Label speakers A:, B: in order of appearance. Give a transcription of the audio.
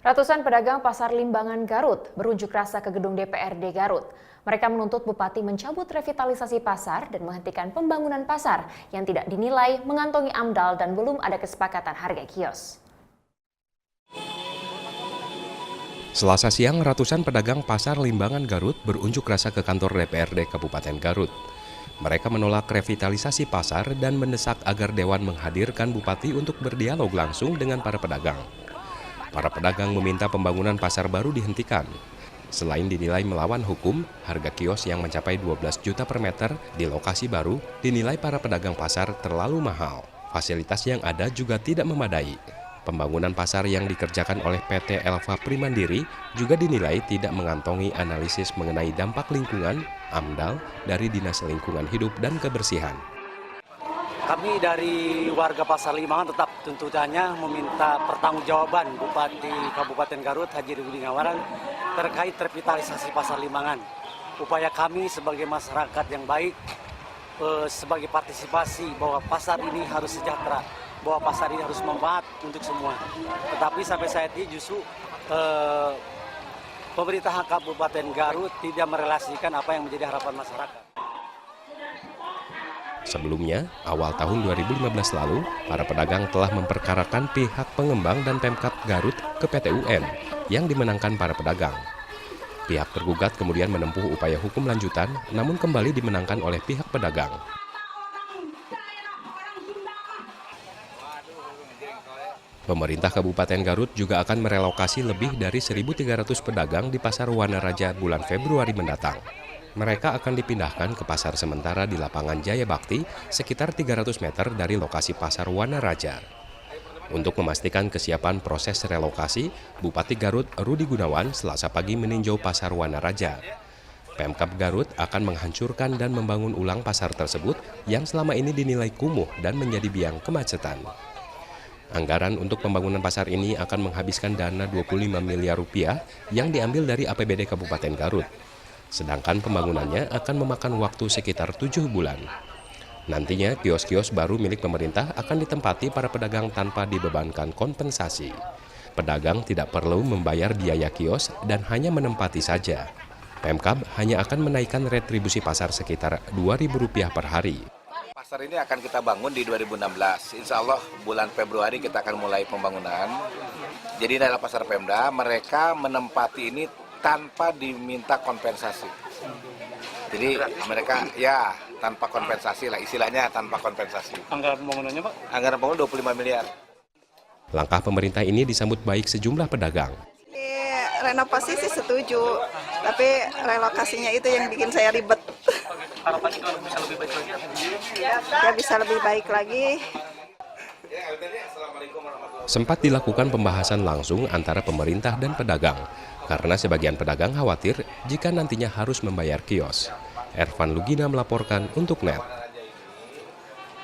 A: Ratusan pedagang Pasar Limbangan Garut berunjuk rasa ke gedung DPRD Garut. Mereka menuntut Bupati mencabut revitalisasi pasar dan menghentikan pembangunan pasar yang tidak dinilai mengantongi AMDAL dan belum ada kesepakatan harga kios.
B: Selasa siang, ratusan pedagang Pasar Limbangan Garut berunjuk rasa ke kantor DPRD Kabupaten Garut. Mereka menolak revitalisasi pasar dan mendesak agar Dewan menghadirkan Bupati untuk berdialog langsung dengan para pedagang. Para pedagang meminta pembangunan pasar baru dihentikan. Selain dinilai melawan hukum, harga kios yang mencapai 12 juta per meter di lokasi baru dinilai para pedagang pasar terlalu mahal. Fasilitas yang ada juga tidak memadai. Pembangunan pasar yang dikerjakan oleh PT Elva Primandiri juga dinilai tidak mengantongi analisis mengenai dampak lingkungan, AMDAL, dari Dinas Lingkungan Hidup dan Kebersihan.
C: Kami dari warga Pasar Limbangan tetap tuntutannya meminta pertanggungjawaban Bupati Kabupaten Garut Haji Rudi Ngawaran terkait revitalisasi Pasar Limbangan. Upaya kami sebagai masyarakat yang baik, sebagai partisipasi bahwa pasar ini harus sejahtera, bahwa pasar ini harus manfaat untuk semua. Tetapi sampai saat ini justru pemerintah Kabupaten Garut tidak merelasikan apa yang menjadi harapan masyarakat.
B: Sebelumnya, awal tahun 2015 lalu, para pedagang telah memperkarakan pihak pengembang dan Pemkab Garut ke PT UN yang dimenangkan para pedagang. Pihak tergugat kemudian menempuh upaya hukum lanjutan, namun kembali dimenangkan oleh pihak pedagang. Pemerintah Kabupaten Garut juga akan merelokasi lebih dari 1.300 pedagang di Pasar Wanaraja bulan Februari mendatang. Mereka akan dipindahkan ke pasar sementara di lapangan Jaya Bakti sekitar 300 meter dari lokasi Pasar Wanaraja. Untuk memastikan kesiapan proses relokasi, Bupati Garut Rudi Gunawan Selasa pagi meninjau Pasar Wanaraja. Pemkab Garut akan menghancurkan dan membangun ulang pasar tersebut yang selama ini dinilai kumuh dan menjadi biang kemacetan. Anggaran untuk pembangunan pasar ini akan menghabiskan dana 25 miliar rupiah yang diambil dari APBD Kabupaten Garut. Sedangkan pembangunannya akan memakan waktu sekitar 7 bulan. Nantinya kios-kios baru milik pemerintah akan ditempati para pedagang tanpa dibebankan kompensasi. Pedagang tidak perlu membayar biaya kios dan hanya menempati saja. Pemkab hanya akan menaikkan retribusi pasar sekitar Rp2.000 per hari.
D: Pasar ini akan kita bangun di 2016. Insya Allah bulan Februari kita akan mulai pembangunan. Jadi dalam pasar Pemda mereka menempati ini tanpa diminta kompensasi. Jadi mereka ya tanpa kompensasi lah, istilahnya tanpa kompensasi.
C: Anggaran pembangunannya Pak?
D: Anggaran pembangunan 25 miliar.
B: Langkah pemerintah ini disambut baik sejumlah pedagang.
E: Renovasi sih setuju, tapi relokasinya itu yang bikin saya ribet.
C: Harapannya kalau bisa lebih baik lagi?
E: Ya bisa lebih baik lagi.
B: Sempat dilakukan pembahasan langsung antara pemerintah dan pedagang, karena sebagian pedagang khawatir jika nantinya harus membayar kios. Ervan Lugina melaporkan untuk NET.